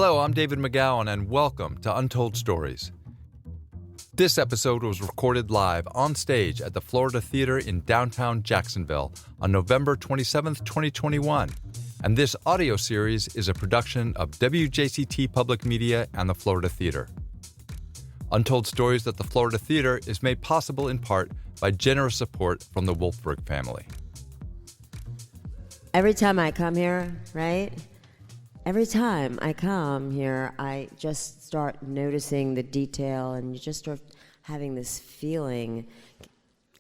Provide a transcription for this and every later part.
Hello, I'm David McGowan, and welcome to Untold Stories. This episode was recorded live on stage at the Florida Theater in downtown Jacksonville on November 27, 2021. And this audio series is a production of WJCT Public Media and the Florida Theater. Untold Stories at the Florida Theater is made possible in part by generous support from the Wolfberg family. Every time I come here, right? Every time I come here, I just start noticing the detail, and you just start having this feeling,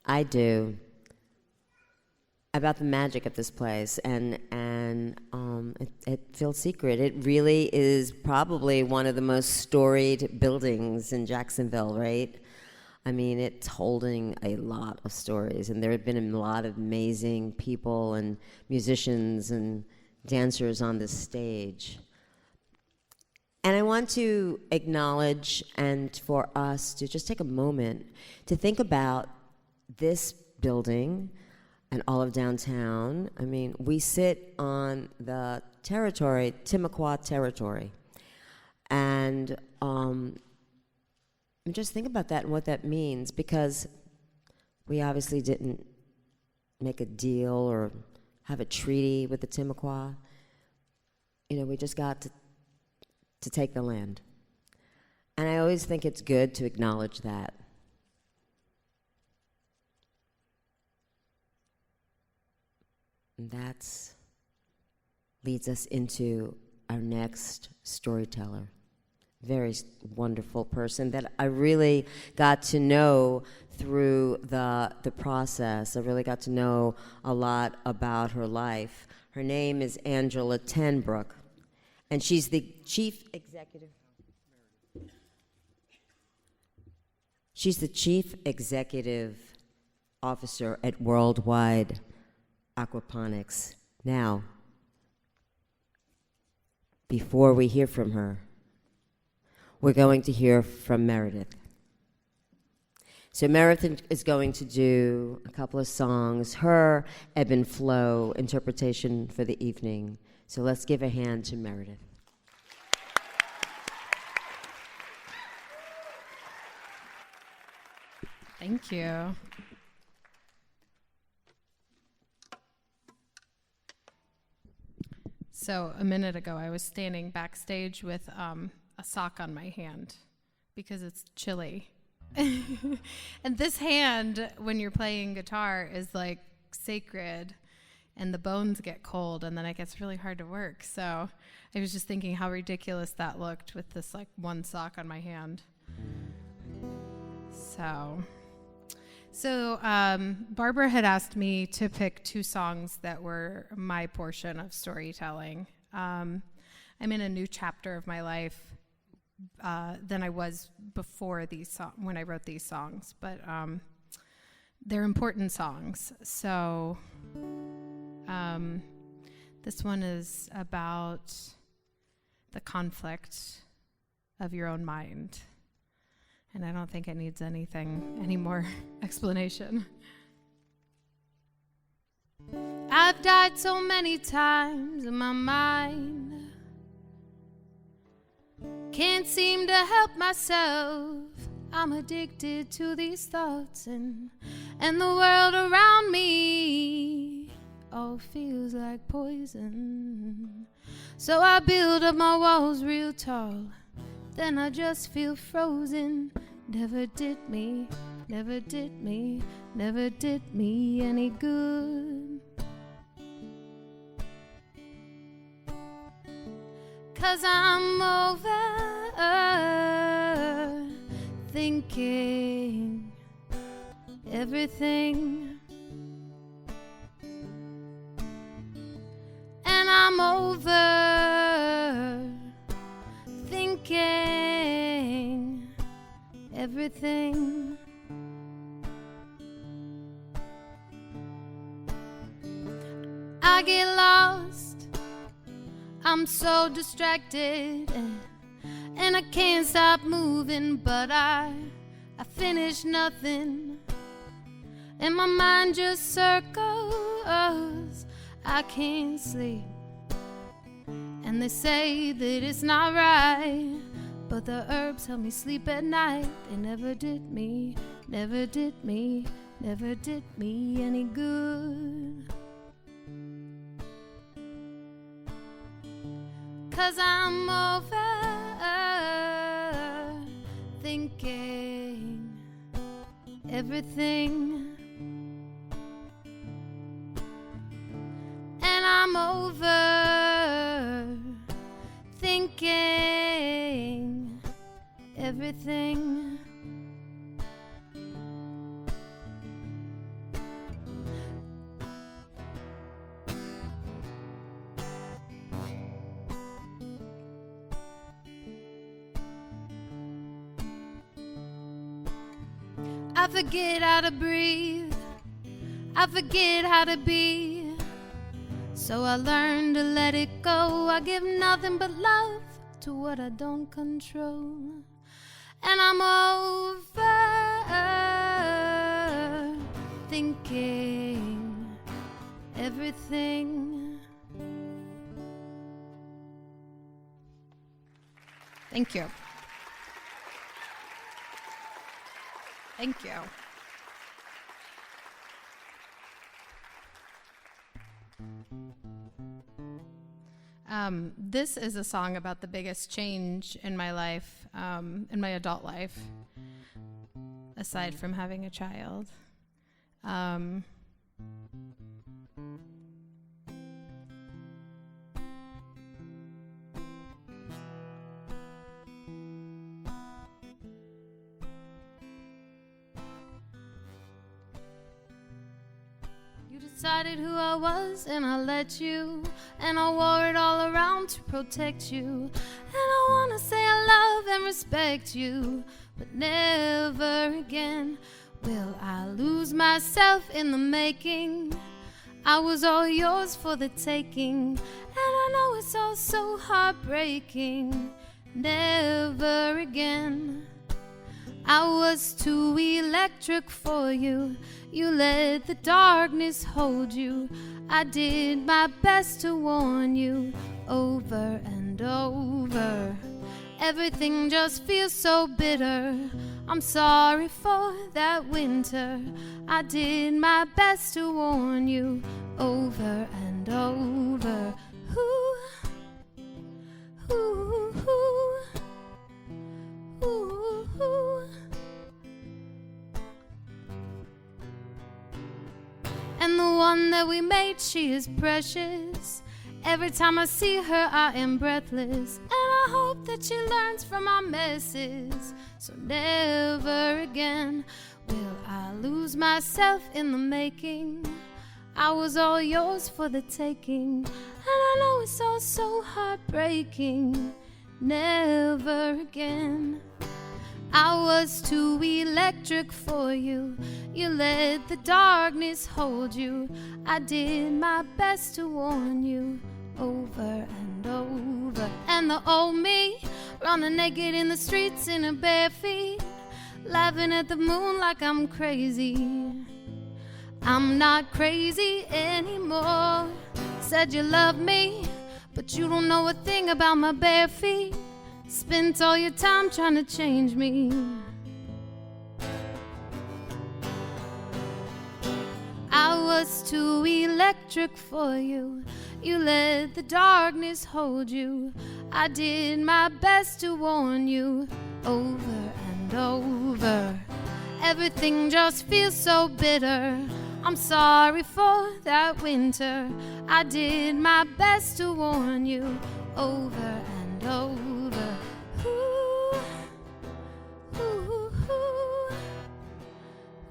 I do, about the magic of this place, and it feels secret. It really is probably one of the most storied buildings in Jacksonville, right? I mean, it's holding a lot of stories, and there have been a lot of amazing people and musicians and dancers on this stage. And I want to acknowledge, and for us to just take a moment to think about this building and all of downtown. I mean, we sit on the territory, Timucua territory, and just think about that and what that means, because we obviously didn't make a deal or have a treaty with the Timucua. You know, we just got to take the land. And I always think it's good to acknowledge that. And that leads us into our next storyteller. Very wonderful person that I really got to know through the process. I really got to know a lot about her life. Her name is Angela TenBroeck, and she's the chief executive. She's the chief executive officer at Worldwide Aquaponics. Now, before we hear from her, we're going to hear from Meredith. So Meredith is going to do a couple of songs, her Ebbs and Flows interpretation for the evening. So let's give a hand to Meredith. Thank you. So a minute ago, I was standing backstage with a sock on my hand because it's chilly. And this hand, when you're playing guitar, is like sacred, and the bones get cold, and then it gets really hard to work. So I was just thinking how ridiculous that looked with this like one sock on my hand. So Barbara had asked me to pick two songs that were my portion of storytelling. I'm in a new chapter of my life than I was before when I wrote these songs, but they're important songs. So this one is about the conflict of your own mind, and I don't think it needs any more explanation. I've died so many times in my mind. Can't seem to help myself. I'm addicted to these thoughts, and the world around me all feels like poison. So I build up my walls real tall, then I just feel frozen. Never did me any good. 'Cause I'm overthinking everything, and I'm overthinking everything. I get lost, I'm so distracted, and I can't stop moving, but I finish nothing, and my mind just circles. I can't sleep, And they say that it's not right, but the herbs help me sleep at night. They never did me any good. 'Cause I'm overthinking everything. And I'm overthinking everything. I forget how to breathe, I forget how to be, so I learned to let it go. I give nothing but love to what I don't control. And I'm overthinking everything. Thank you. Thank you. This is a song about the biggest change in my life, in my adult life, aside from having a child. Decided who I was and I let you, and I wore it all around to protect you. And I wanna say I love and respect you, but never again will I lose myself in the making. I was all yours for the taking, and I know it's all so heartbreaking. Never again. I was too electric for you. You let the darkness hold you. I did my best to warn you over and over. Everything just feels so bitter. I'm sorry for that winter. I did my best to warn you over and over. Ooh, ooh, ooh, ooh, ooh. And the one that we made, she is precious. Every time I see her, I am breathless. And I hope that she learns from our messes. So never again will I lose myself in the making. I was all yours for the taking, and I know it's all so heartbreaking. Never again. I was too electric for you. You let the darkness hold you. I did my best to warn you over and over. And the old me, running naked in the streets in her bare feet, laughing at the moon like I'm crazy. I'm not crazy anymore. Said you love me, but you don't know a thing about my bare feet. Spent all your time trying to change me. I was too electric for you. You let the darkness hold you. I did my best to warn you over and over. Everything just feels so bitter. I'm sorry for that winter. I did my best to warn you over and over. Ooh, ooh, ooh,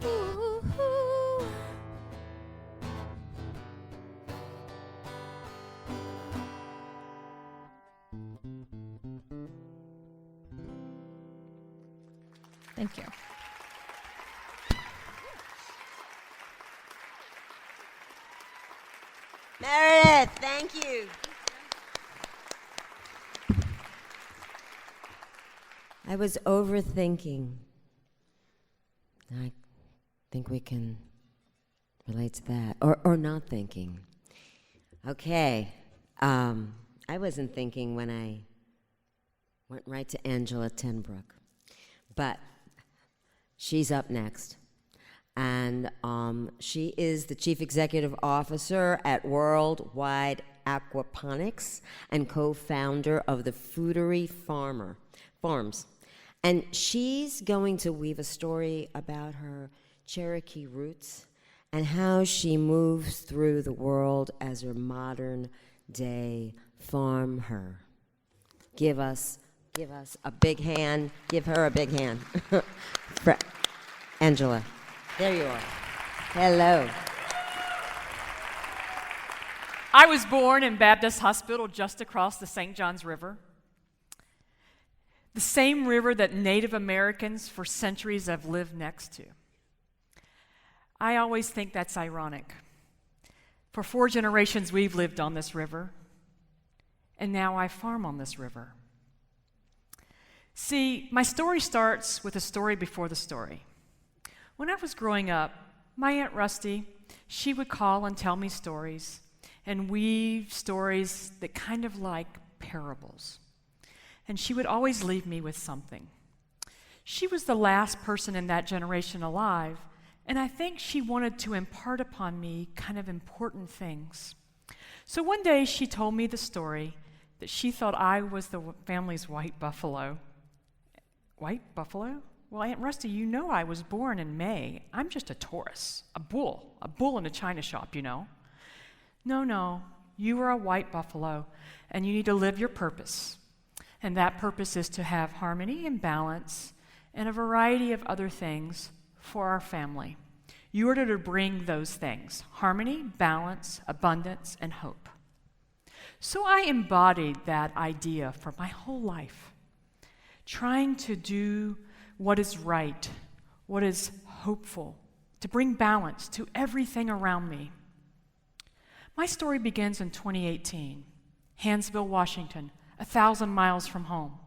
ooh, ooh. Thank you. Meredith, thank you. I was overthinking. I think we can relate to that. Or not thinking. Okay. I wasn't thinking when I went right to Angela TenBroeck. But she's up next. And she is the Chief Executive Officer at Worldwide Aquaponics and co-founder of the Foodery Farms. And she's going to weave a story about her Cherokee roots and how she moves through the world as her modern-day farmer. Give us a big hand. Give her a big hand. Angela. There you are. Hello. I was born in Baptist Hospital just across the St. Johns River. The same river that Native Americans for centuries have lived next to. I always think that's ironic. For 4 generations we've lived on this river, and now I farm on this river. See, my story starts with a story before the story. When I was growing up, my Aunt Rusty, she would call and tell me stories and weave stories that kind of like parables. And she would always leave me with something. She was the last person in that generation alive, and I think she wanted to impart upon me kind of important things. So one day she told me the story that she thought I was the family's white buffalo. White buffalo? Well, Aunt Rusty, you know I was born in May. I'm just a Taurus, a bull in a china shop, you know. No, you are a white buffalo, and you need to live your purpose. And that purpose is to have harmony and balance and a variety of other things for our family. You are to bring those things: harmony, balance, abundance, and hope. So I embodied that idea for my whole life, trying to do what is right, what is hopeful, to bring balance to everything around me. My story begins in 2018, Hansville, Washington, 1,000 miles from home.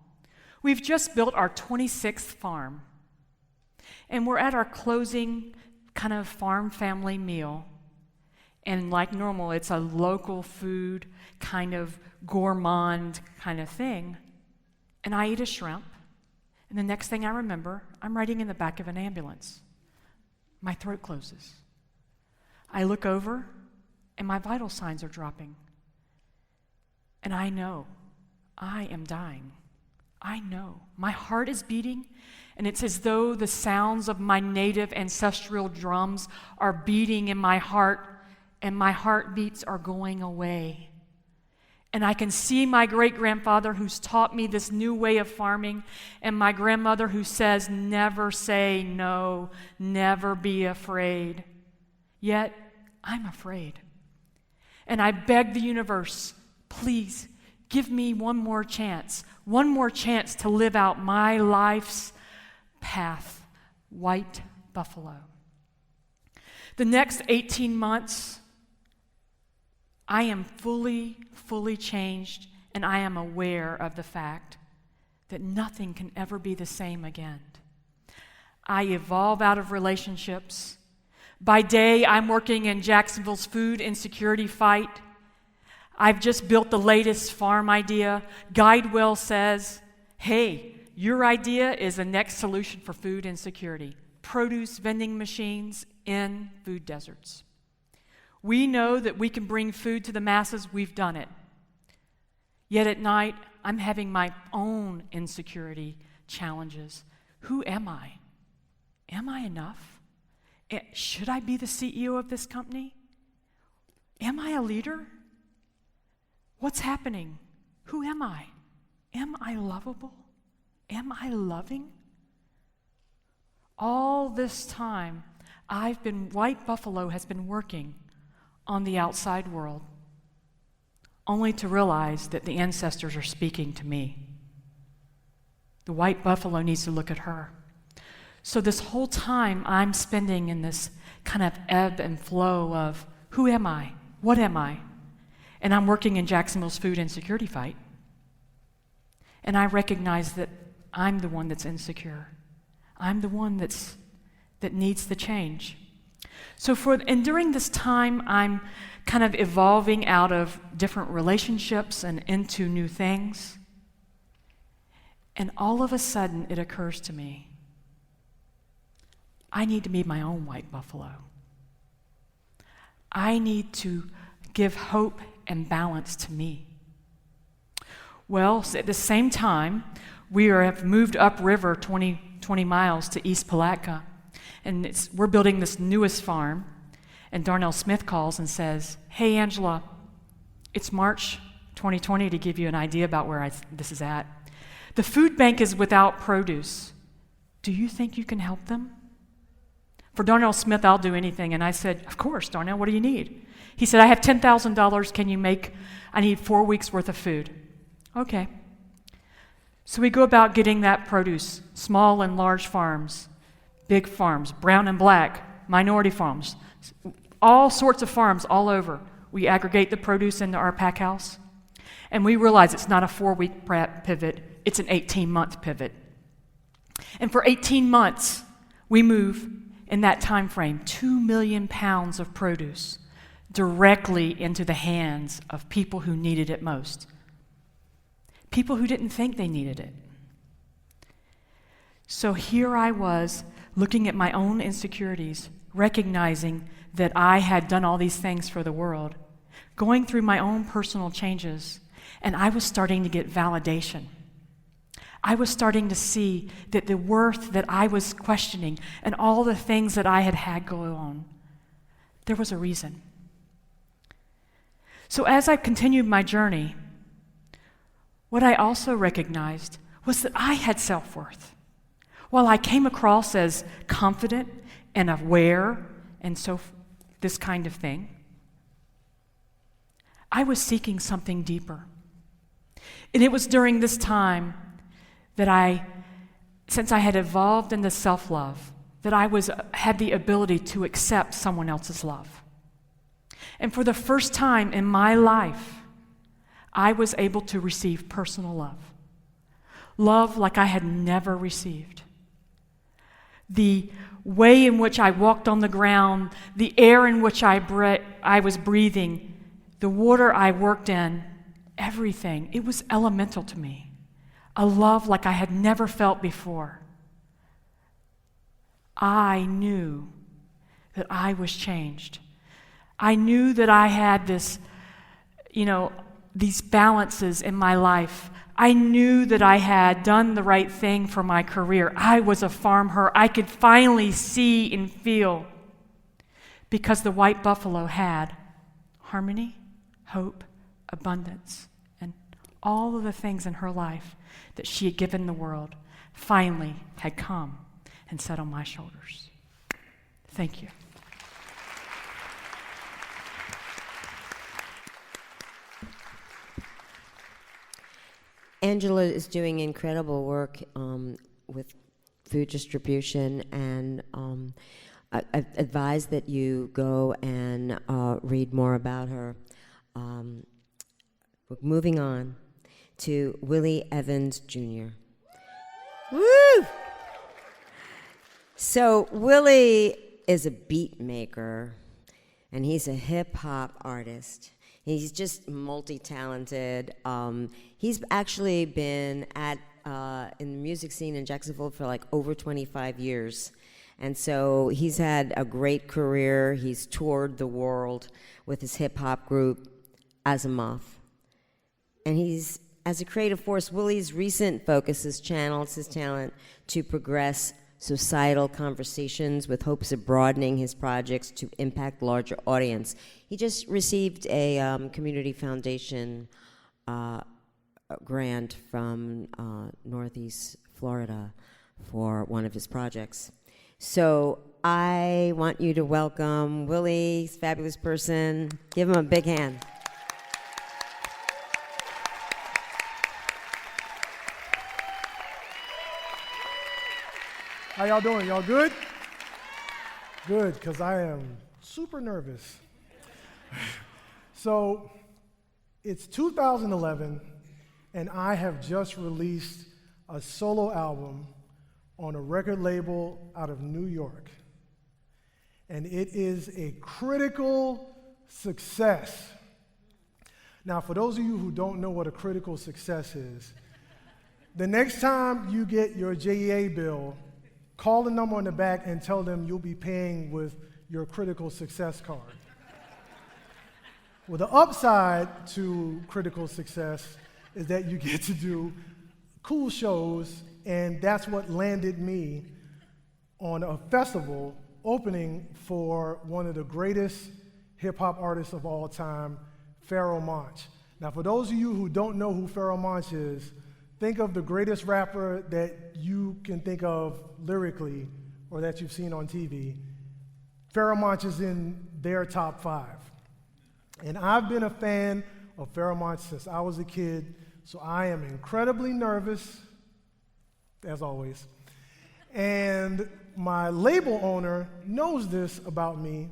We've just built our 26th farm, and we're at our closing kind of farm family meal. And like normal, it's a local food, kind of gourmand kind of thing. And I eat a shrimp. And the next thing I remember, I'm riding in the back of an ambulance. My throat closes. I look over, and my vital signs are dropping. And I know I am dying. I know. My heart is beating, and it's as though the sounds of my native ancestral drums are beating in my heart, and my heartbeats are going away. And I can see my great-grandfather who's taught me this new way of farming, and my grandmother who says, never say no, never be afraid. Yet, I'm afraid. And I beg the universe, please, give me one more chance to live out my life's path, white buffalo. The next 18 months, I am fully changed, and I am aware of the fact that nothing can ever be the same again. I evolve out of relationships. By day, I'm working in Jacksonville's food insecurity fight. I've just built the latest farm idea. GuideWell says, hey, your idea is the next solution for food insecurity. Produce vending machines in food deserts. We know that we can bring food to the masses. We've done it. Yet at night, I'm having my own insecurity challenges. Who am I? Am I enough? Should I be the CEO of this company? Am I a leader? What's happening? Who am I? Am I lovable? Am I loving? All this time, White Buffalo has been working on the outside world, only to realize that the ancestors are speaking to me. The white buffalo needs to look at her. So this whole time I'm spending in this kind of ebb and flow of who am I? What am I? And I'm working in Jacksonville's food insecurity fight. And I recognize that I'm the one that's insecure. I'm the one that needs the change. So during this time, I'm kind of evolving out of different relationships and into new things. And all of a sudden, it occurs to me, I need to be my own white buffalo. I need to give hope and balance to me. Well, at the same time, we have moved upriver 20 miles to East Palatka, and we're building this newest farm, and Darnell Smith calls and says, "Hey, Angela, it's March 2020 to give you an idea about where this is at. The food bank is without produce. Do you think you can help them?" For Darnell Smith, I'll do anything. And I said, "Of course, Darnell, what do you need?" He said, "I have $10,000. I need 4 weeks worth of food." Okay. So we go about getting that produce, small and large farms, big farms, brown and black, minority farms, all sorts of farms all over. We aggregate the produce into our pack house, and we realize it's not a 4-week pivot, it's an 18-month pivot. And for 18 months, we move, in that time frame, 2 million pounds of produce directly into the hands of people who needed it most. People who didn't think they needed it. So here I was, looking at my own insecurities, recognizing that I had done all these things for the world, going through my own personal changes, and I was starting to get validation. I was starting to see that the worth that I was questioning and all the things that I had had go on, there was a reason. So as I continued my journey, what I also recognized was that I had self-worth. While I came across as confident and aware and this kind of thing, I was seeking something deeper. And it was during this time that since I had evolved into self-love, that I had the ability to accept someone else's love. And for the first time in my life, I was able to receive personal love. Love like I had never received. The way in which I walked on the ground, the air in which I was breathing, the water I worked in, everything, it was elemental to me. A love like I had never felt before. I knew that I was changed. I knew that I had these balances in my life. I knew that I had done the right thing for my career. I was a farm her. I could finally see and feel, because the white buffalo had harmony, hope, abundance, and all of the things in her life that she had given the world finally had come and sat on my shoulders. Thank you. Angela is doing incredible work with food distribution, and I advise that you go and read more about her. We're moving on to Willie Evans Jr. Woo! So Willie is a beat maker, and he's a hip-hop artist. He's just multi-talented. He's actually been in the music scene in Jacksonville for like over 25 years. And so he's had a great career. He's toured the world with his hip-hop group, Azimuth. And as a creative force, Willie's recent focus has channeled his talent to progress societal conversations with hopes of broadening his projects to impact larger audience. He just received a community foundation grant from Northeast Florida for one of his projects. So I want you to welcome Willie, this fabulous person. Give him a big hand. How y'all doing? Y'all good? Good, because I am super nervous. So it's 2011, and I have just released a solo album on a record label out of New York. And it is a critical success. Now, for those of you who don't know what a critical success is, the next time you get your JEA bill, call the number on the back and tell them you'll be paying with your critical success card. Well, the upside to critical success is that you get to do cool shows, and that's what landed me on a festival opening for one of the greatest hip-hop artists of all time, Pharoah Monch. Now, for those of you who don't know who Pharoah Monch is, think of the greatest rapper that you can think of lyrically or that you've seen on TV. Pharoah Monch is in their top 5. And I've been a fan of Pharoah Monch since I was a kid, so I am incredibly nervous, as always. And my label owner knows this about me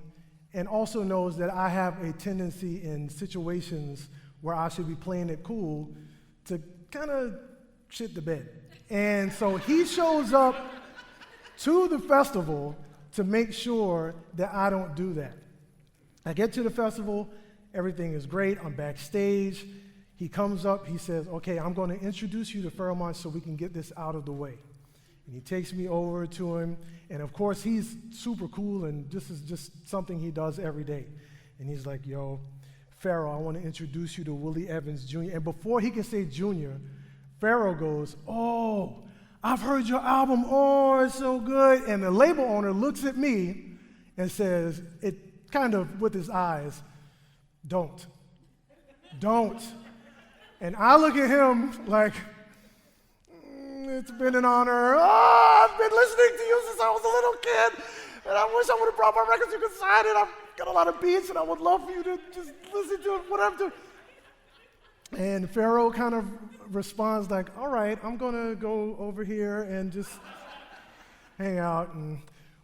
and also knows that I have a tendency in situations where I should be playing it cool to kind of shit the bed. And so he shows up to the festival to make sure that I don't do that. I get to the festival, everything is great, I'm backstage. He comes up, he says, okay, I'm going to introduce you to Pharoah Monch so we can get this out of the way. And he takes me over to him, and of course he's super cool, and this is just something he does every day. And he's like, yo, Pharoah, I want to introduce you to Willie Evans Jr. And before he can say Jr., Pharoah goes, oh, I've heard your album, oh, it's so good. And the label owner looks at me and says, it kind of with his eyes, don't. And I look at him like, it's been an honor. Oh, I've been listening to you since I was a little kid, and I wish I would have brought my records. You could sign it. I've got a lot of beats, and I would love for you to just listen to it, whatever. And Pharoah kind of responds like, all right, I'm going to go over here and just hang out.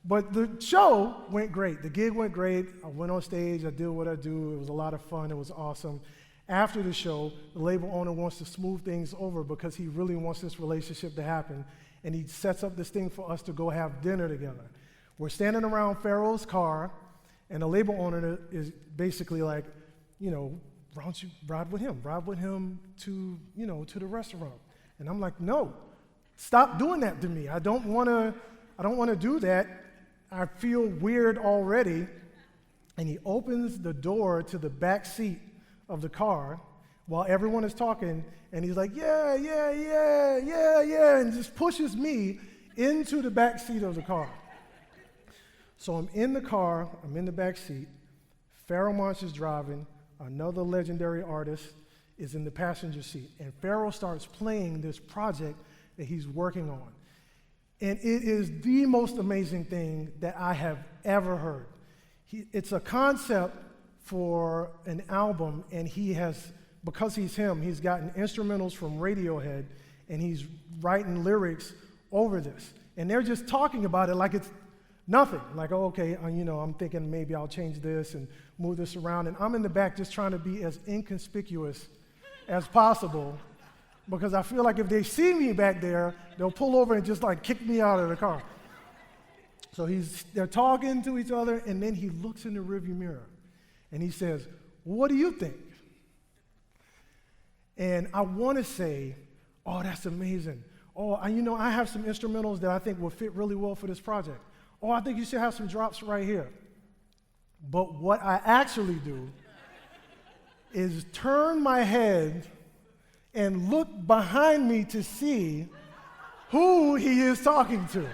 But the show went great. The gig went great. I went on stage. I did what I do. It was a lot of fun. It was awesome. After the show, the label owner wants to smooth things over because he really wants this relationship to happen, and he sets up this thing for us to go have dinner together. We're standing around Pharoah's car, and the label owner is basically like, you know, why don't you ride with him to, you know, to the restaurant. And I'm like, no, stop doing that to me. I don't want to do that. I feel weird already. And he opens the door to the back seat of the car while everyone is talking, and he's like, yeah, and just pushes me into the back seat of the car. So I'm in the car, I'm in the back seat, Pharoah Monch is driving, another legendary artist is in the passenger seat, and Pharoah starts playing this project that he's working on. And it is the most amazing thing that I have ever heard. It's a concept for an album, and he has, because he's him, he's gotten instrumentals from Radiohead, and he's writing lyrics over this. And they're just talking about it like it's nothing. Like, oh, okay, you know, I'm thinking maybe I'll change this and move this around. And I'm in the back just trying to be as inconspicuous as possible, because I feel like if they see me back there, they'll pull over and just like kick me out of the car. So they're talking to each other, and then he looks in the rearview mirror. And he says, what do you think? And I want to say, oh, that's amazing. Oh, I have some instrumentals that I think will fit really well for this project. Oh, I think you should have some drops right here. But what I actually do is turn my head and look behind me to see who he is talking to.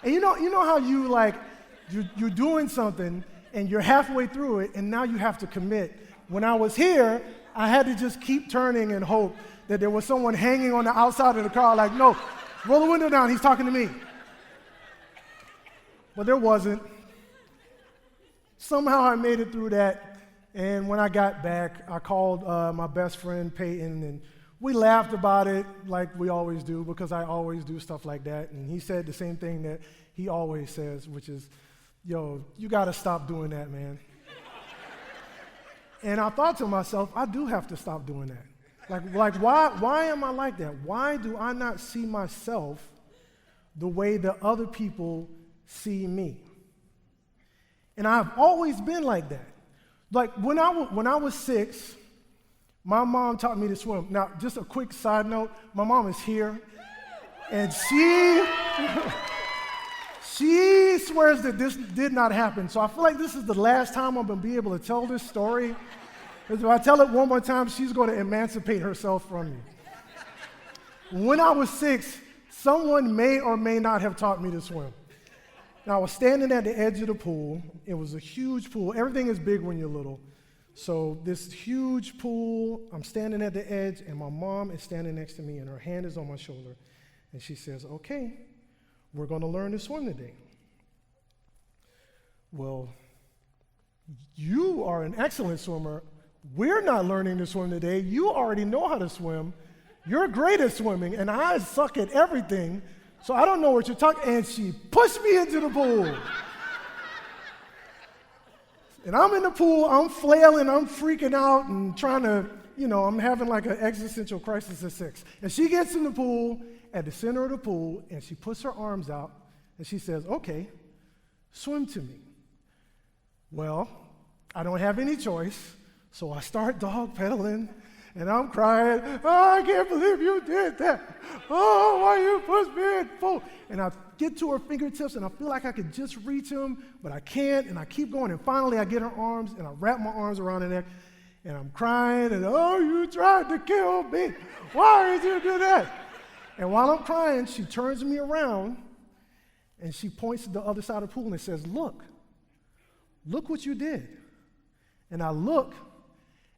And you know how you're doing something and you're halfway through it, and now you have to commit. When I was here, I had to just keep turning and hope that there was someone hanging on the outside of the car like, no, roll the window down, he's talking to me. But there wasn't. Somehow I made it through that, and when I got back, I called my best friend Peyton, and we laughed about it like we always do, because I always do stuff like that, and he said the same thing that he always says, which is, yo, you got to stop doing that, man. And I thought to myself, I do have to stop doing that. Like why am I like that? Why do I not see myself the way that other people see me? And I've always been like that. Like when I was 6, my mom taught me to swim. Now, just a quick side note, my mom is here, and she swears that this did not happen. So I feel like this is the last time I'm going to be able to tell this story. Because if I tell it one more time, she's going to emancipate herself from me. When I was 6, someone may or may not have taught me to swim. Now, I was standing at the edge of the pool. It was a huge pool. Everything is big when you're little. So this huge pool, I'm standing at the edge, and my mom is standing next to me, and her hand is on my shoulder. And she says, okay, we're going to learn to swim today. Well, you are an excellent swimmer. We're not learning to swim today. You already know how to swim. You're great at swimming, and I suck at everything, so I don't know what you're talking. And she pushed me into the pool. And I'm in the pool, I'm flailing, I'm freaking out and trying to, I'm having like an existential crisis at 6. And she gets in the pool, at the center of the pool, and she puts her arms out, and she says, okay, swim to me. Well, I don't have any choice, so I start dog pedaling, and I'm crying, oh, I can't believe you did that. Oh, why you pushed me in the pool? And I get to her fingertips, and I feel like I could just reach him, but I can't, and I keep going, and finally I get her arms, and I wrap my arms around her neck, and I'm crying, and oh, you tried to kill me. Why did you do that? And while I'm crying, she turns me around, and she points to the other side of the pool and says, look what you did. And I look,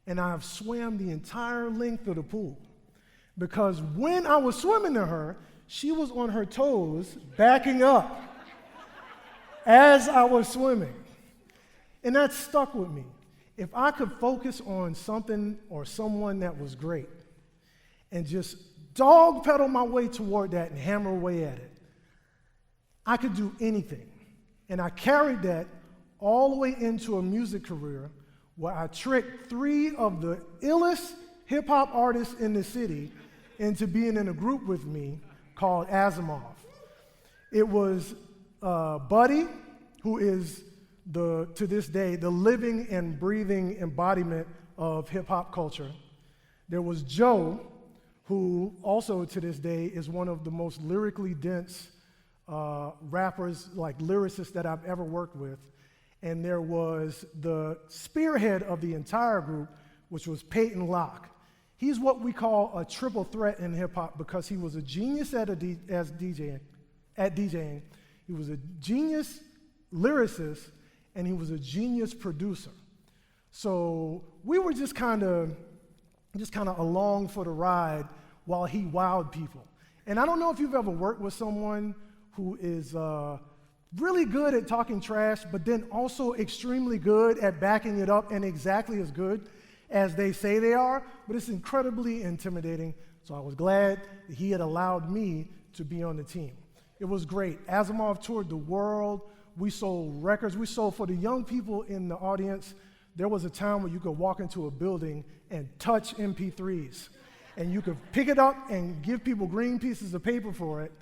and I've swam the entire length of the pool. Because when I was swimming to her, she was on her toes, backing up as I was swimming. And that stuck with me. If I could focus on something or someone that was great and just dog pedal my way toward that and hammer away at it, I could do anything. And I carried that all the way into a music career where I tricked 3 of the illest hip-hop artists in the city into being in a group with me called Asimov. It was Buddy, who is, to this day, the living and breathing embodiment of hip-hop culture. There was Joe, who also to this day is one of the most lyrically dense rappers, like lyricists that I've ever worked with. And there was the spearhead of the entire group, which was Peyton Locke. He's what we call a triple threat in hip-hop because he was a genius at DJing. He was a genius lyricist, and he was a genius producer. So we were just kind of along for the ride while he wowed people. And I don't know if you've ever worked with someone who is really good at talking trash, but then also extremely good at backing it up and exactly as good as they say they are, but it's incredibly intimidating. So I was glad that he had allowed me to be on the team. It was great. Asimov toured the world. We sold records. We sold, for the young people in the audience, there was a time where you could walk into a building and touch MP3s. And you could pick it up and give people green pieces of paper for it,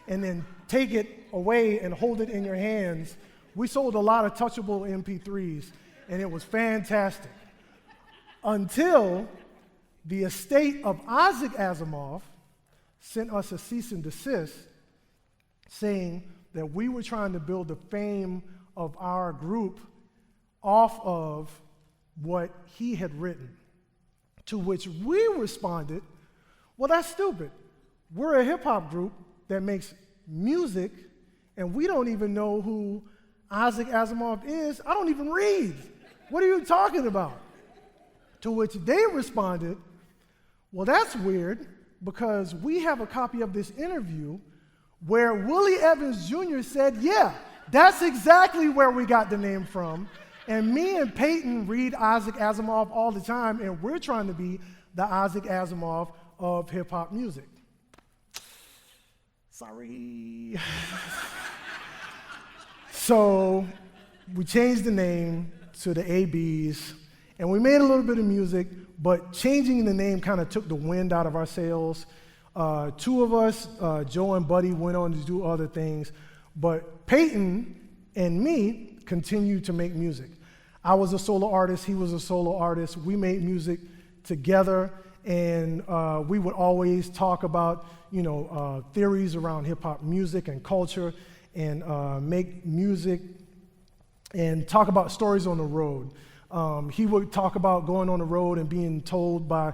and then take it away and hold it in your hands. We sold a lot of touchable MP3s, and it was fantastic. Until the estate of Isaac Asimov sent us a cease and desist saying that we were trying to build the fame of our group off of what he had written. To which we responded, well, that's stupid. We're a hip-hop group that makes music, and we don't even know who Isaac Asimov is. I don't even read. What are you talking about? To which they responded, well, that's weird, because we have a copy of this interview where Willie Evans Jr. said, yeah, that's exactly where we got the name from. And me and Peyton read Isaac Asimov all the time, and we're trying to be the Isaac Asimov of hip-hop music. Sorry. So we changed the name to the ABs, and we made a little bit of music, but changing the name kind of took the wind out of our sails. 2 of us, Joe and Buddy, went on to do other things, but Peyton and me continued to make music. I was a solo artist, he was a solo artist. We made music together, and we would always talk about, theories around hip-hop music and culture, and make music and talk about stories on the road. He would talk about going on the road and being told by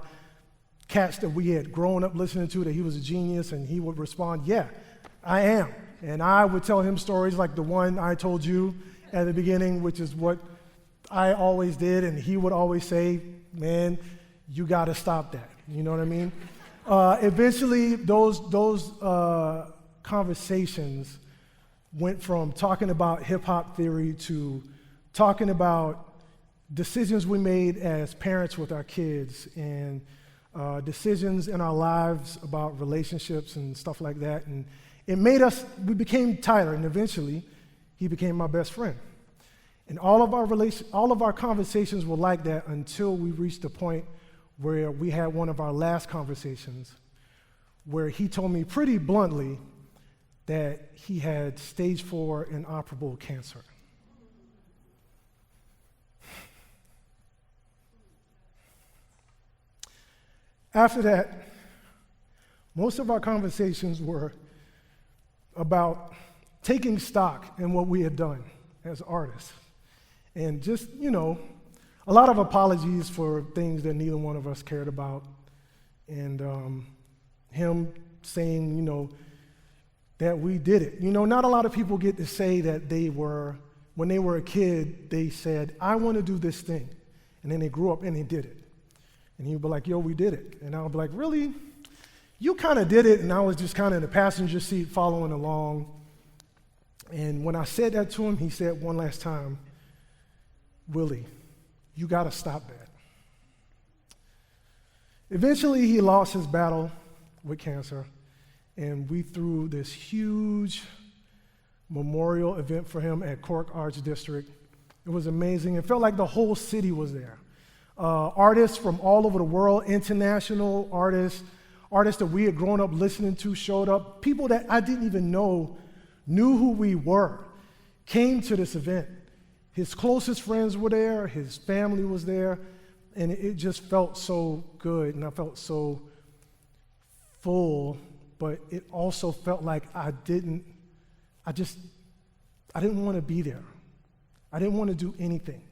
cats that we had grown up listening to that he was a genius, and he would respond, yeah, I am. And I would tell him stories like the one I told you at the beginning, which is what I always did, and he would always say, man, you got to stop that. You know what I mean? Eventually, those conversations went from talking about hip-hop theory to talking about decisions we made as parents with our kids, and decisions in our lives about relationships and stuff like that. And it made us, we became tighter, and eventually he became my best friend. And all of our conversations were like that until we reached the point where we had one of our last conversations where he told me pretty bluntly that he had stage 4 inoperable cancer. After that, most of our conversations were about taking stock in what we had done as artists. And just, a lot of apologies for things that neither one of us cared about. And him saying, that we did it. Not a lot of people get to say that when they were a kid, they said, I want to do this thing. And then they grew up and they did it. And he would be like, yo, we did it. And I would be like, really? You kind of did it, and I was just kind of in the passenger seat following along. And when I said that to him, he said one last time, Willie, you got to stop that. Eventually, he lost his battle with cancer, and we threw this huge memorial event for him at Cork Arts District. It was amazing. It felt like the whole city was there. Artists from all over the world, international artists that we had grown up listening to showed up. People that I didn't even know knew who we were, came to this event. His closest friends were there, his family was there, and it just felt so good, and I felt so full, but it also felt like I didn't want to be there. I didn't want to do anything.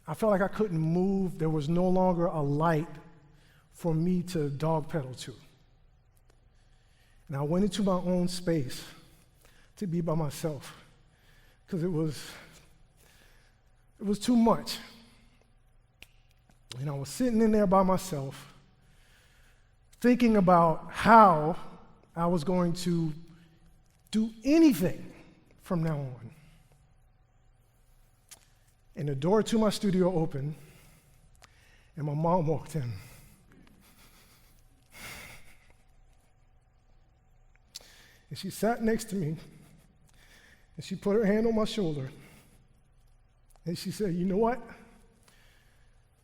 I felt like I couldn't move. There was no longer a light for me to dog pedal to. And I went into my own space to be by myself because it was too much. And I was sitting in there by myself thinking about how I was going to do anything from now on. And the door to my studio opened, and my mom walked in. And she sat next to me, and she put her hand on my shoulder, and she said, you know what?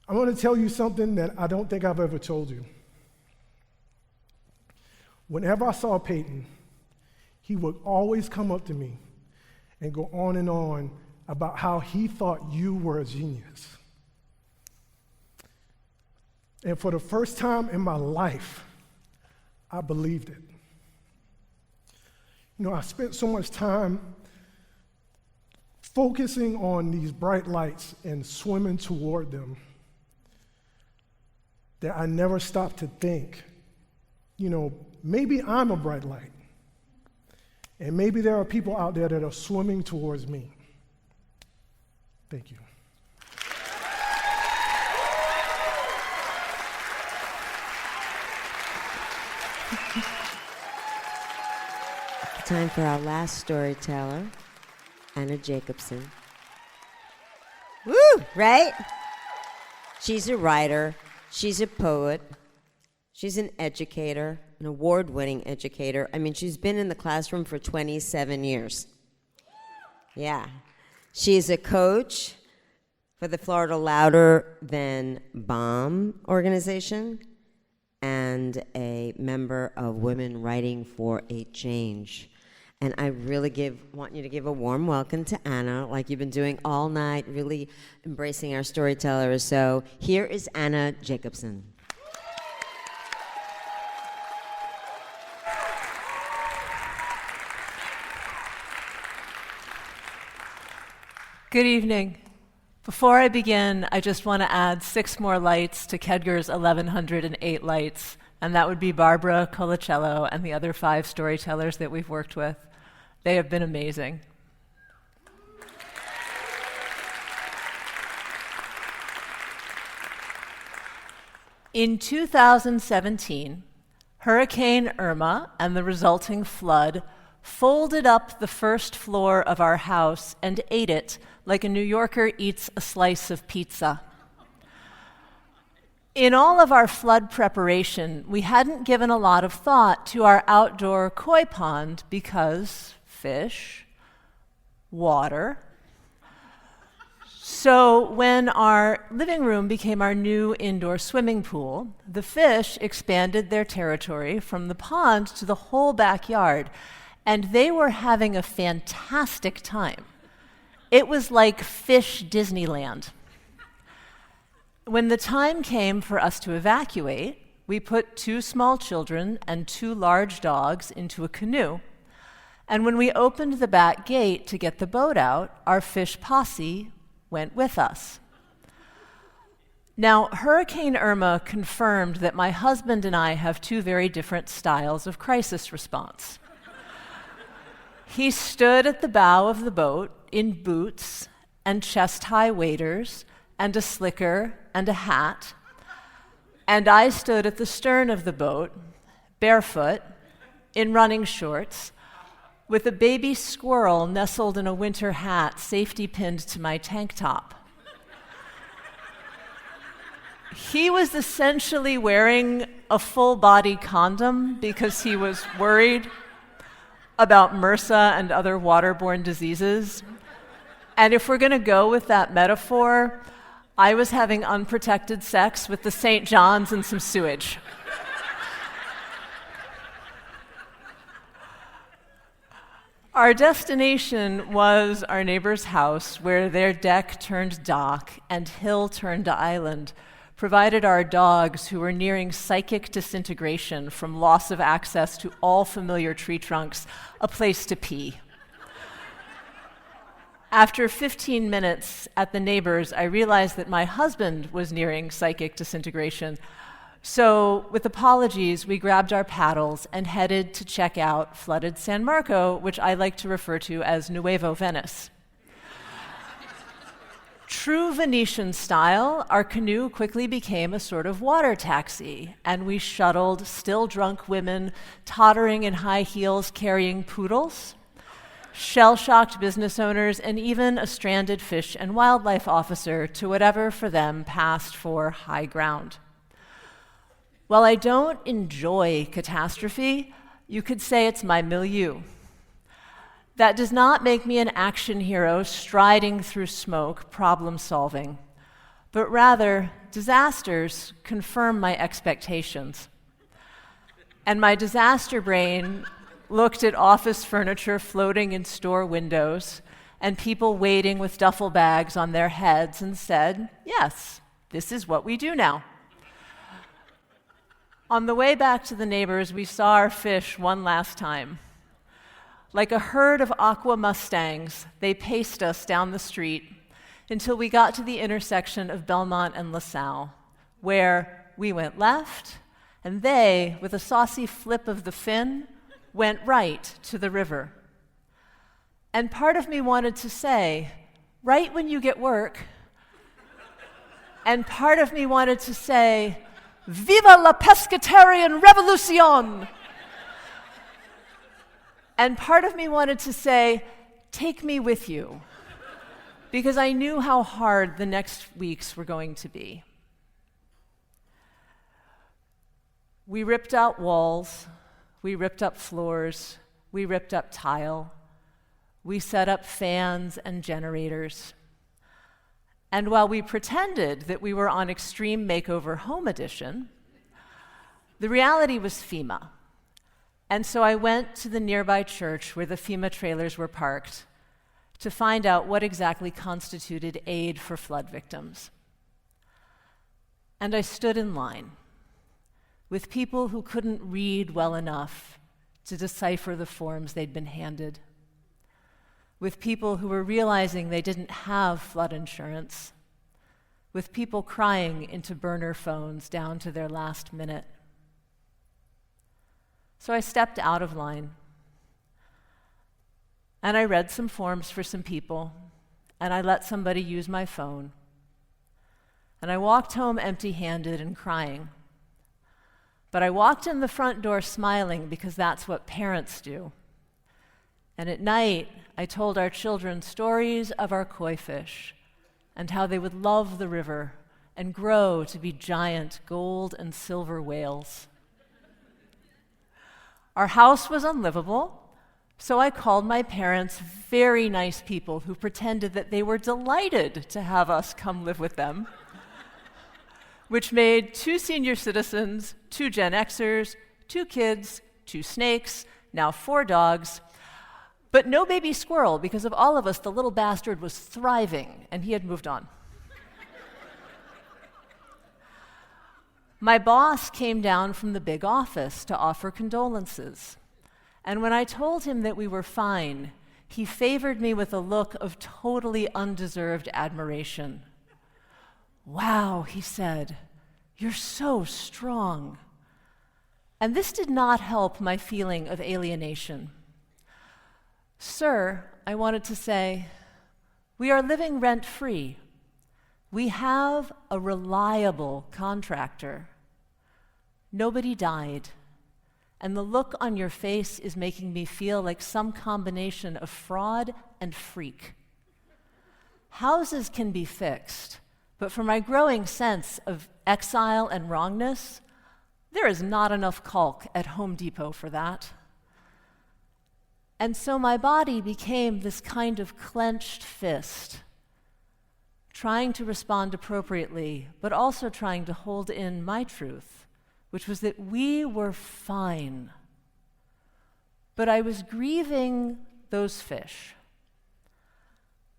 I'm going to tell you something that I don't think I've ever told you. Whenever I saw Peyton, he would always come up to me and go on and on about how he thought you were a genius. And for the first time in my life, I believed it. I spent so much time focusing on these bright lights and swimming toward them that I never stopped to think, maybe I'm a bright light. And maybe there are people out there that are swimming towards me. Thank you. Time for our last storyteller, Anna Jacobson. Woo, right? She's a writer, she's a poet, she's an educator, an award-winning educator. She's been in the classroom for 27 years. Yeah. She's a coach for the Florida Louder Than Bomb organization and a member of Women Writing for a Change. And I really want you to give a warm welcome to Anna, like you've been doing all night, really embracing our storytellers. So here is Anna Jacobson. Good evening. Before I begin, I just want to add 6 more lights to Kedger's 1,108 lights, and that would be Barbara Colacello and the other 5 storytellers that we've worked with. They have been amazing. In 2017, Hurricane Irma and the resulting flood folded up the first floor of our house and ate it like a New Yorker eats a slice of pizza. In all of our flood preparation, we hadn't given a lot of thought to our outdoor koi pond because fish, water. So when our living room became our new indoor swimming pool, the fish expanded their territory from the pond to the whole backyard, and they were having a fantastic time. It was like fish Disneyland. When the time came for us to evacuate, we put 2 small children and 2 large dogs into a canoe. And when we opened the back gate to get the boat out, our fish posse went with us. Now, Hurricane Irma confirmed that my husband and I have 2 very different styles of crisis response. He stood at the bow of the boat in boots and chest-high waders and a slicker and a hat, and I stood at the stern of the boat, barefoot, in running shorts, with a baby squirrel nestled in a winter hat safety pinned to my tank top. He was essentially wearing a full-body condom because he was worried about MRSA and other waterborne diseases. And if we're going to go with that metaphor, I was having unprotected sex with the St. John's and some sewage. Our destination was our neighbor's house, where their deck turned dock and hill turned island, provided our dogs, who were nearing psychic disintegration from loss of access to all familiar tree trunks, a place to pee. After 15 minutes at the neighbor's, I realized that my husband was nearing psychic disintegration. So, with apologies, we grabbed our paddles and headed to check out flooded San Marco, which I like to refer to as Nuevo Venice. True Venetian style, our canoe quickly became a sort of water taxi, and we shuttled still drunk women tottering in high heels carrying poodles, shell-shocked business owners, and even a stranded fish and wildlife officer to whatever for them passed for high ground. While I don't enjoy catastrophe, you could say it's my milieu. That does not make me an action hero striding through smoke, problem solving, but rather, disasters confirm my expectations. And my disaster brain looked at office furniture floating in store windows and people waiting with duffel bags on their heads and said, yes, this is what we do now. On the way back to the neighbors, we saw our fish one last time. Like a herd of aqua mustangs, they paced us down the street until we got to the intersection of Belmont and LaSalle, where we went left, and they, with a saucy flip of the fin, went right to the river. And part of me wanted to say, right when you get work, and part of me wanted to say, Viva la pescatarian revolucion! And part of me wanted to say, take me with you, because I knew how hard the next weeks were going to be. We ripped out walls, we ripped up floors, we ripped up tile, we set up fans and generators. And while we pretended that we were on Extreme Makeover Home Edition, the reality was FEMA. And so I went to the nearby church where the FEMA trailers were parked to find out what exactly constituted aid for flood victims. And I stood in line with people who couldn't read well enough to decipher the forms they'd been handed, with people who were realizing they didn't have flood insurance, with people crying into burner phones down to their last minute. So I stepped out of line, and I read some forms for some people, and I let somebody use my phone, and I walked home empty-handed and crying. But I walked in the front door smiling because that's what parents do. And at night, I told our children stories of our koi fish and how they would love the river and grow to be giant gold and silver whales. Our house was unlivable, so I called my parents very nice people who pretended that they were delighted to have us come live with them, which made 2 senior citizens, 2 Gen Xers, 2 kids, 2 snakes, now 4 dogs, but no baby squirrel because of all of us, the little bastard was thriving and he had moved on. My boss came down from the big office to offer condolences, and when I told him that we were fine, he favored me with a look of totally undeserved admiration. "Wow," he said, "you're so strong." And this did not help my feeling of alienation. "Sir," I wanted to say, "we are living rent-free. We have a reliable contractor. Nobody died, and the look on your face is making me feel like some combination of fraud and freak. Houses can be fixed, but for my growing sense of exile and wrongness, there is not enough caulk at Home Depot for that." And so my body became this kind of clenched fist, trying to respond appropriately, but also trying to hold in my truth, which was that we were fine. But I was grieving those fish.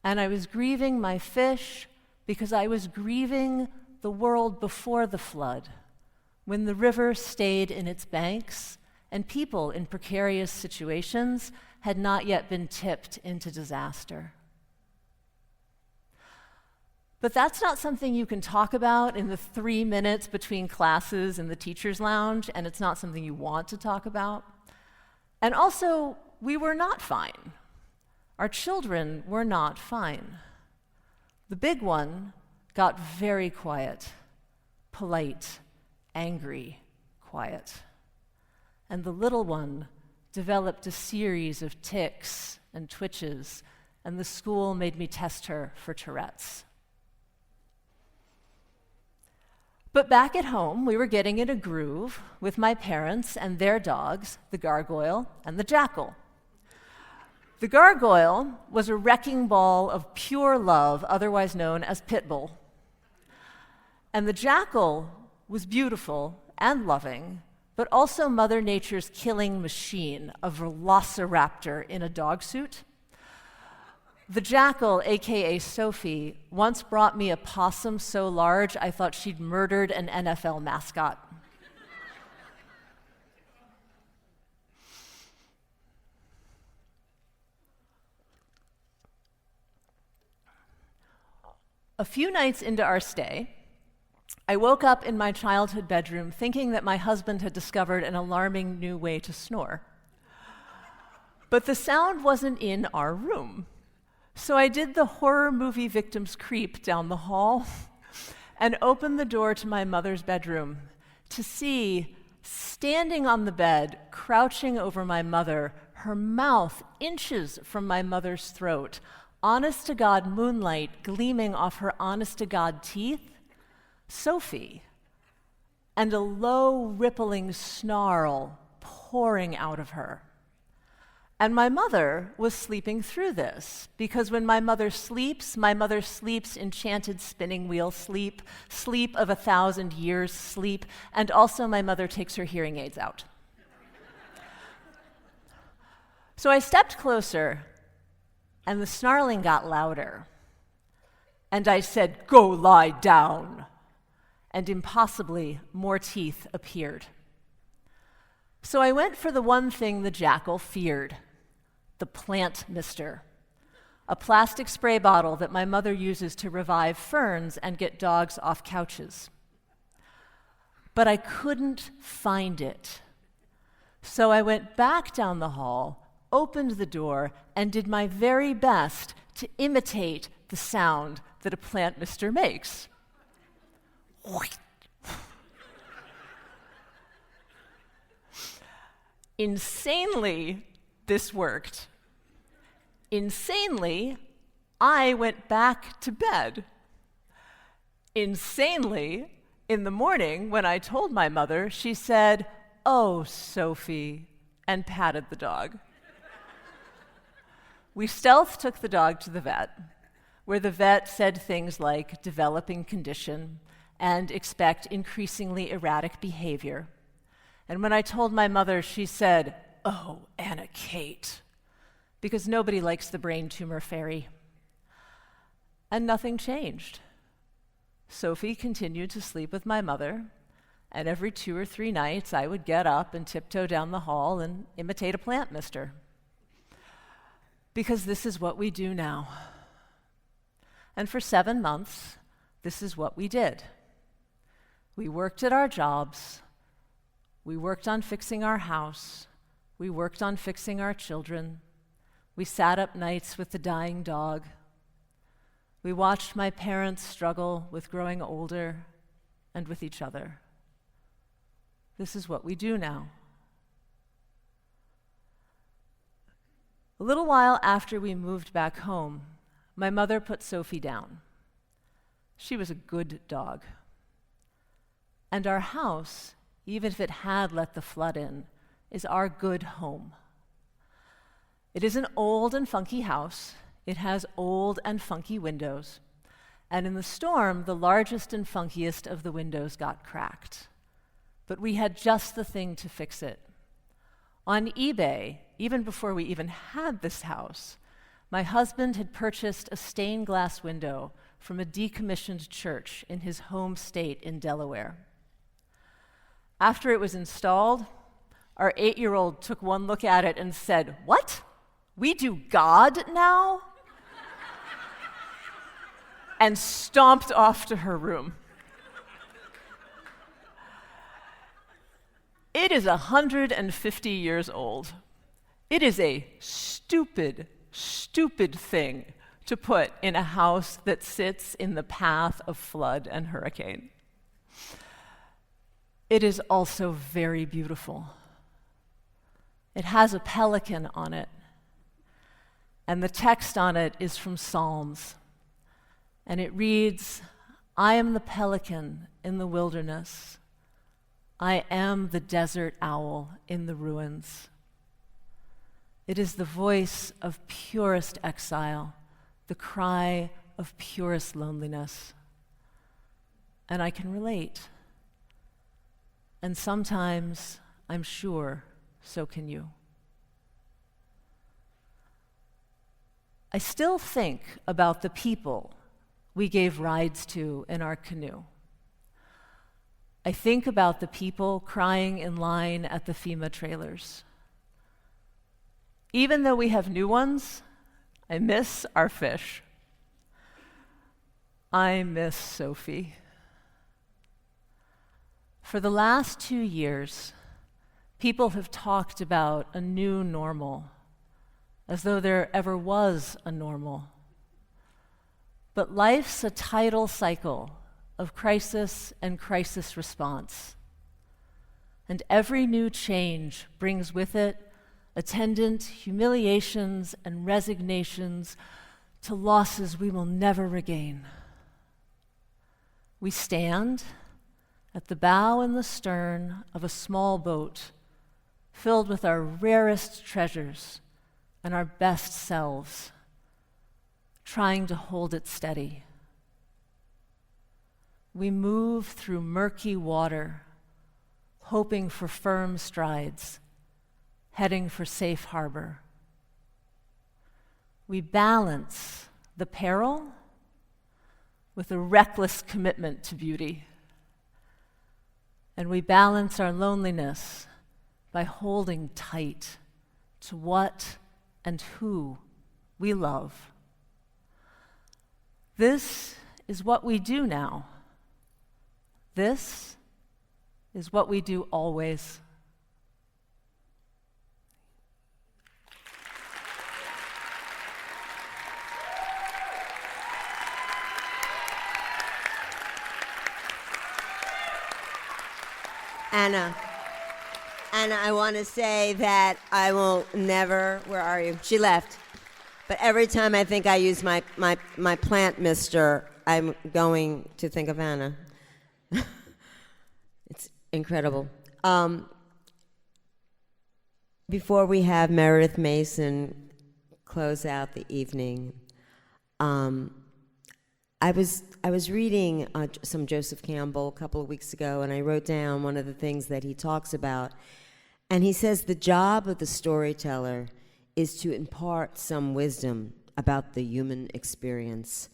And I was grieving my fish because I was grieving the world before the flood, when the river stayed in its banks and people in precarious situations had not yet been tipped into disaster. But that's not something you can talk about in the 3 minutes between classes in the teacher's lounge, and it's not something you want to talk about. And also, we were not fine. Our children were not fine. The big one got very quiet, polite, angry, quiet. And the little one developed a series of tics and twitches, and the school made me test her for Tourette's. But back at home, we were getting in a groove with my parents and their dogs, the gargoyle and the jackal. The gargoyle was a wrecking ball of pure love, otherwise known as Pitbull. And the jackal was beautiful and loving, but also Mother Nature's killing machine, a velociraptor in a dog suit. The jackal, aka Sophie, once brought me a possum so large I thought she'd murdered an NFL mascot. A few nights into our stay, I woke up in my childhood bedroom thinking that my husband had discovered an alarming new way to snore. But the sound wasn't in our room. So I did the horror movie victim's creep down the hall and opened the door to my mother's bedroom to see, standing on the bed, crouching over my mother, her mouth inches from my mother's throat, honest-to-God moonlight gleaming off her honest-to-God teeth, Sophie, and a low, rippling snarl pouring out of her. And my mother was sleeping through this, because when my mother sleeps enchanted spinning wheel sleep, sleep of 1,000 years sleep, and also my mother takes her hearing aids out. So I stepped closer, and the snarling got louder. And I said, "Go lie down." And impossibly, more teeth appeared. So I went for the one thing the jackal feared, the plant mister, a plastic spray bottle that my mother uses to revive ferns and get dogs off couches. But I couldn't find it. So I went back down the hall, opened the door, and did my very best to imitate the sound that a plant mister makes. Insanely, this worked. Insanely, I went back to bed. Insanely, in the morning, when I told my mother, she said, "Oh, Sophie," and patted the dog. We stealth took the dog to the vet, where the vet said things like developing condition and expect increasingly erratic behavior. And when I told my mother, she said, "Oh, Anna Kate," because nobody likes the brain tumor fairy. And nothing changed. Sophie continued to sleep with my mother, and every 2 or 3 nights I would get up and tiptoe down the hall and imitate a plant mister. Because this is what we do now. And for 7 months, this is what we did. We worked at our jobs. We worked on fixing our house. We worked on fixing our children. We sat up nights with the dying dog. We watched my parents struggle with growing older and with each other. This is what we do now. A little while after we moved back home, my mother put Sophie down. She was a good dog. And our house, even if it had let the flood in, is our good home. It is an old and funky house. It has old and funky windows. And in the storm, the largest and funkiest of the windows got cracked. But we had just the thing to fix it. On eBay, even before we even had this house, my husband had purchased a stained glass window from a decommissioned church in his home state in Delaware. After it was installed, our 8-year-old took one look at it and said, "What? We do God now?" and stomped off to her room. It is 150 years old. It is a stupid, stupid thing to put in a house that sits in the path of flood and hurricane. It is also very beautiful. It has a pelican on it, and the text on it is from Psalms, and it reads, "I am the pelican in the wilderness. I am the desert owl in the ruins." It is the voice of purest exile, the cry of purest loneliness. And I can relate. And sometimes, I'm sure, so can you. I still think about the people we gave rides to in our canoe. I think about the people crying in line at the FEMA trailers. Even though we have new ones, I miss our fish. I miss Sophie. For the last 2 years, people have talked about a new normal, as though there ever was a normal. But life's a tidal cycle of crisis and crisis response. And every new change brings with it attendant humiliations and resignations to losses we will never regain. We stand at the bow and the stern of a small boat filled with our rarest treasures and our best selves, trying to hold it steady. We move through murky water, hoping for firm strides, heading for safe harbor. We balance the peril with a reckless commitment to beauty. And we balance our loneliness by holding tight to what and who we love. This is what we do now. This is what we do always. Anna, I want to say that I will never, where are you? She left. But every time I think I use my plant mister, I'm going to think of Anna. It's incredible. Before we have Meredith Mason close out the evening, I was reading some Joseph Campbell a couple of weeks ago, and I wrote down one of the things that he talks about. And he says the job of the storyteller is to impart some wisdom about the human experience,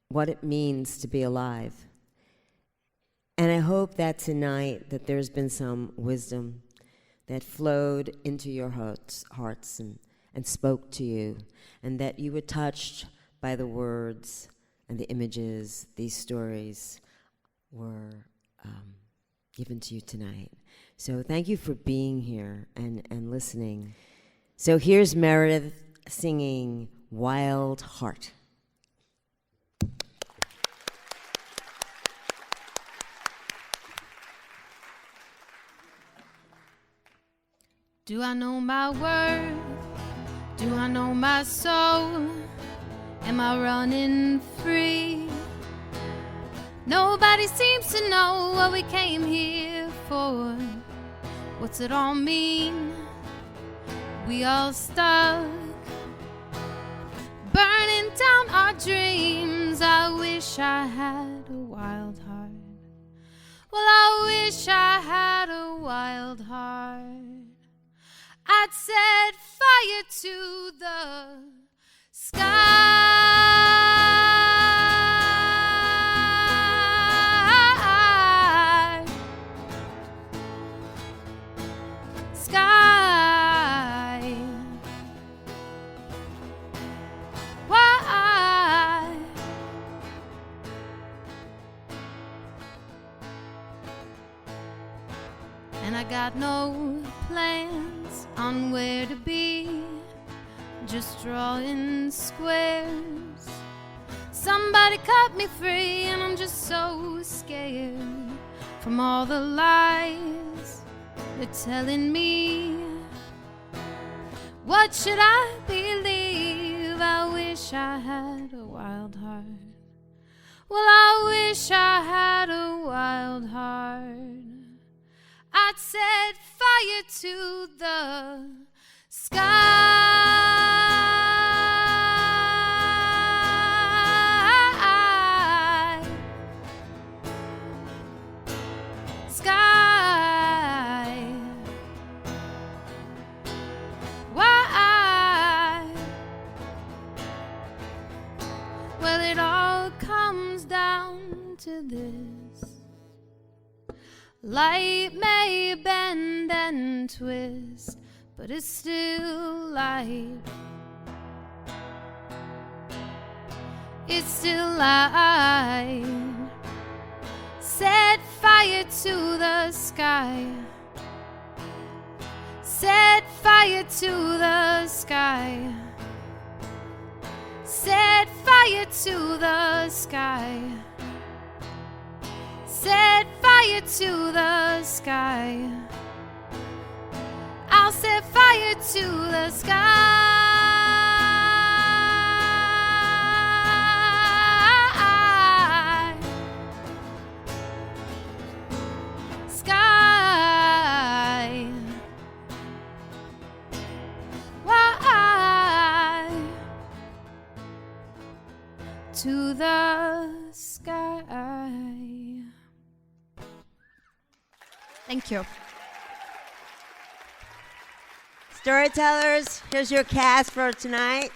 what it means to be alive. And I hope that tonight that there's been some wisdom that flowed into your hearts and spoke to you, and that you were touched by the words and the images these stories were given to you tonight. So thank you for being here and listening. So here's Meredith singing Wild Heart. Do I know my worth? Do I know my soul? Am I running free? Nobody seems to know what we came here for. What's it all mean? We all stuck, burning down our dreams. I wish I had a wild heart. Well, I wish I had a wild heart. I'd set fire to the sky. Sky. Why? And I got no plans on where to be, just drawing squares. Somebody cut me free, and I'm just so scared from all the lies they're telling me. What should I believe? I wish I had a wild heart. Well, I wish I had a wild heart. I'd set fire to the sky. Sky. Why? Well, it all comes down to this. Light may bend and twist, but it's still light. It's still light. Set fire to the sky. Set fire to the sky. Set fire to the sky. Set fire to the sky. I'll set fire to the sky. Sky. Why? To the sky. Thank you. Storytellers, here's your cast for tonight.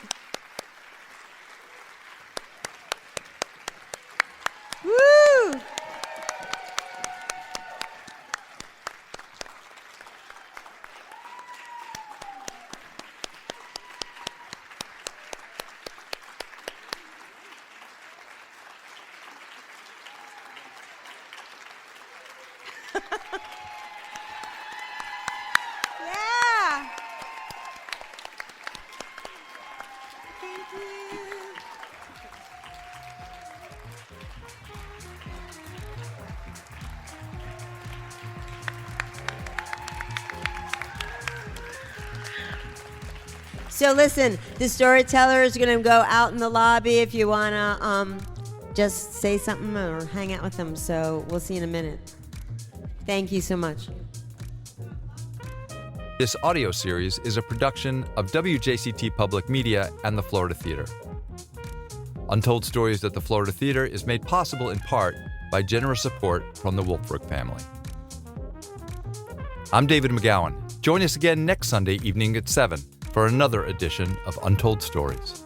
So listen, the storyteller is going to go out in the lobby if you want to just say something or hang out with them. So we'll see you in a minute. Thank you so much. This audio series is a production of WJCT Public Media and the Florida Theater. Untold Stories at the Florida Theater is made possible in part by generous support from the Wolfbrook family. I'm David McGowan. Join us again next Sunday evening at 7 for another edition of Untold Stories.